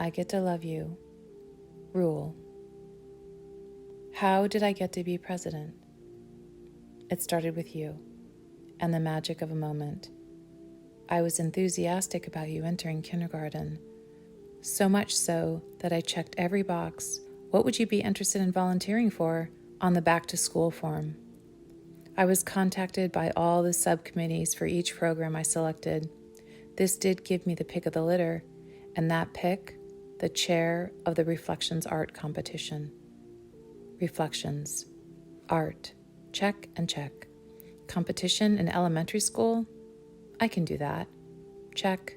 I get to love you. Rule. How did I get to be president? It started with you and the magic of a moment. I was enthusiastic about you entering kindergarten, so much so that I checked every box. What would you be interested in volunteering for on the back to school form? I was contacted by all the subcommittees for each program I selected. This did give me the pick of the litter, and that pick, the chair of the Reflections Art Competition. Reflections. Art. Check and check. Competition in elementary school? I can do that. Check.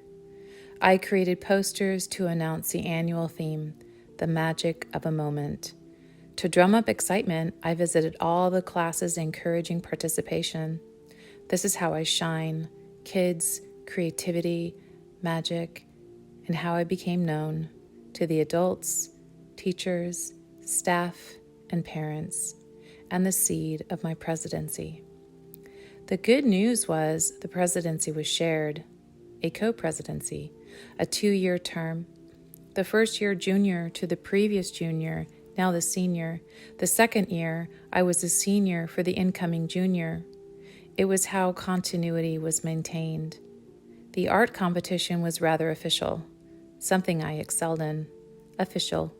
I created posters to announce the annual theme, the magic of a moment. To drum up excitement, I visited all the classes encouraging participation. This is how I shine: kids, creativity, magic, and how I became known to the adults, teachers, staff, and parents, and the seed of my presidency. The good news was the presidency was shared, a co-presidency, a 2-year term. The first year junior to the previous junior, now the senior. The second year, I was a senior for the incoming junior. It was how continuity was maintained. The art competition was rather official, something I excelled in. Official.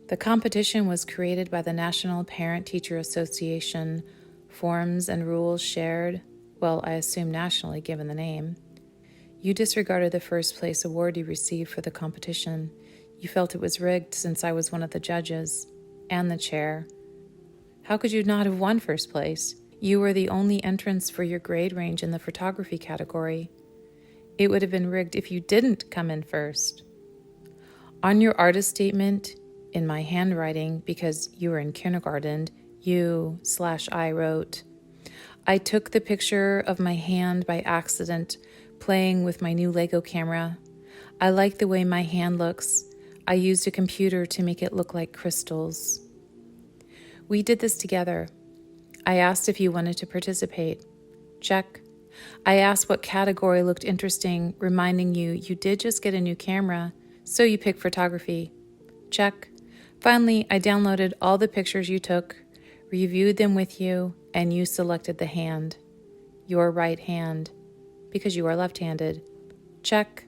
The competition was created by the National Parent-Teacher Association, forms and rules shared, well, I assume nationally given the name. You disregarded the first place award you received for the competition. You felt it was rigged since I was one of the judges and the chair. How could you not have won first place? You were the only entrance for your grade range in the photography category. It would have been rigged if you didn't come in first. On your artist statement, in my handwriting, because you were in kindergarten, I wrote, I took the picture of my hand by accident, playing with my new Lego camera. I like the way my hand looks. I used a computer to make it look like crystals. We did this together. I asked if you wanted to participate. Check. I asked what category looked interesting, reminding you did just get a new camera, so you picked photography. Check. Finally, I downloaded all the pictures you took, reviewed them with you, and you selected the hand. Your right hand, because you are left-handed. Check.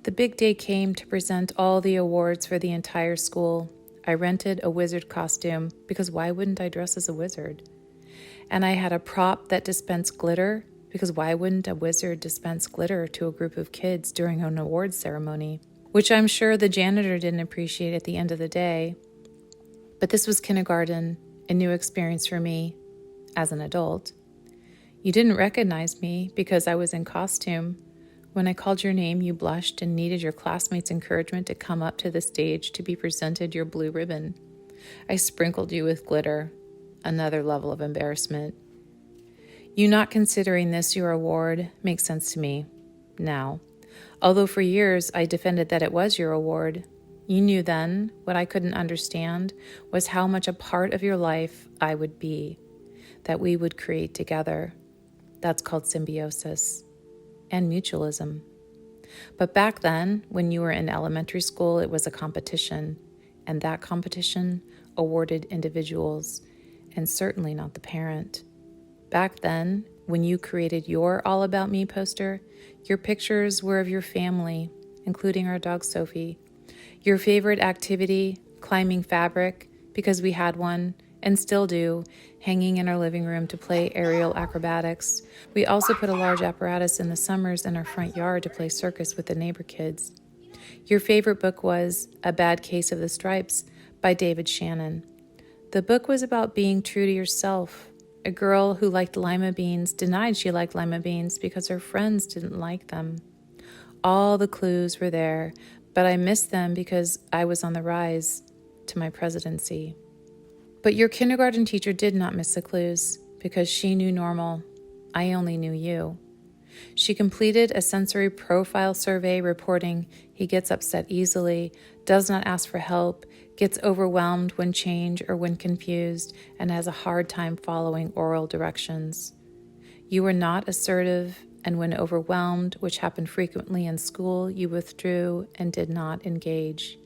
The big day came to present all the awards for the entire school. I rented a wizard costume, because why wouldn't I dress as a wizard? And I had a prop that dispensed glitter, because why wouldn't a wizard dispense glitter to a group of kids during an awards ceremony? Which I'm sure the janitor didn't appreciate at the end of the day. But this was kindergarten, a new experience for me as an adult. You didn't recognize me because I was in costume. When I called your name, you blushed and needed your classmates' encouragement to come up to the stage to be presented your blue ribbon. I sprinkled you with glitter, another level of embarrassment. You not considering this your award makes sense to me now. Although for years I defended that it was your award, you knew then what I couldn't understand was how much a part of your life I would be, that we would create together. That's called symbiosis and mutualism. But back then, when you were in elementary school, it was a competition, and that competition awarded individuals, and certainly not the parent. Back then, when you created your All About Me poster, your pictures were of your family, including our dog Sophie. Your favorite activity, climbing fabric, because we had one, and still do, hanging in our living room to play aerial acrobatics. We also put a large apparatus in the summers in our front yard to play circus with the neighbor kids. Your favorite book was A Bad Case of the Stripes by David Shannon. The book was about being true to yourself. A girl who liked lima beans denied she liked lima beans because her friends didn't like them. All the clues were there, but I missed them because I was on the rise to my presidency. But your kindergarten teacher did not miss the clues because she knew normal. I only knew you. She completed a sensory profile survey reporting he gets upset easily, does not ask for help, gets overwhelmed when changed or when confused, and has a hard time following oral directions. You were not assertive and when overwhelmed, which happened frequently in school, you withdrew and did not engage.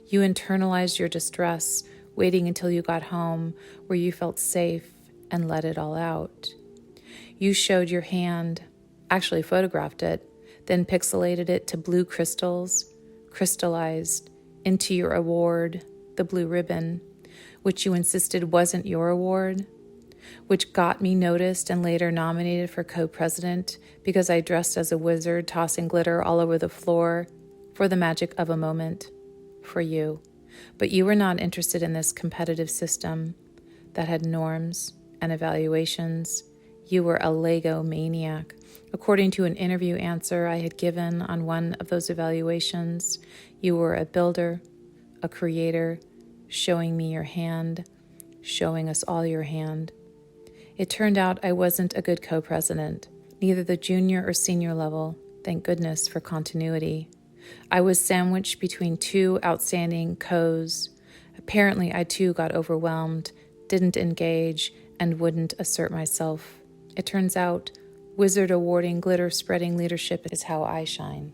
You internalized your distress, waiting until you got home where you felt safe and let it all out. You showed your hand, actually photographed it, then pixelated it to blue crystals, crystallized into your award, the blue ribbon, which you insisted wasn't your award, which got me noticed and later nominated for co-president because I dressed as a wizard, tossing glitter all over the floor for the magic of a moment, for you. But you were not interested in this competitive system that had norms and evaluations. You were a Lego maniac. According to an interview answer I had given on one of those evaluations, you were a builder, a creator, showing me your hand, showing us all your hand. It turned out I wasn't a good co-president, neither the junior or senior level, thank goodness for continuity. I was sandwiched between two outstanding co's. Apparently I too got overwhelmed, didn't engage, and wouldn't assert myself. It turns out, wizard awarding, glitter spreading leadership is how I shine.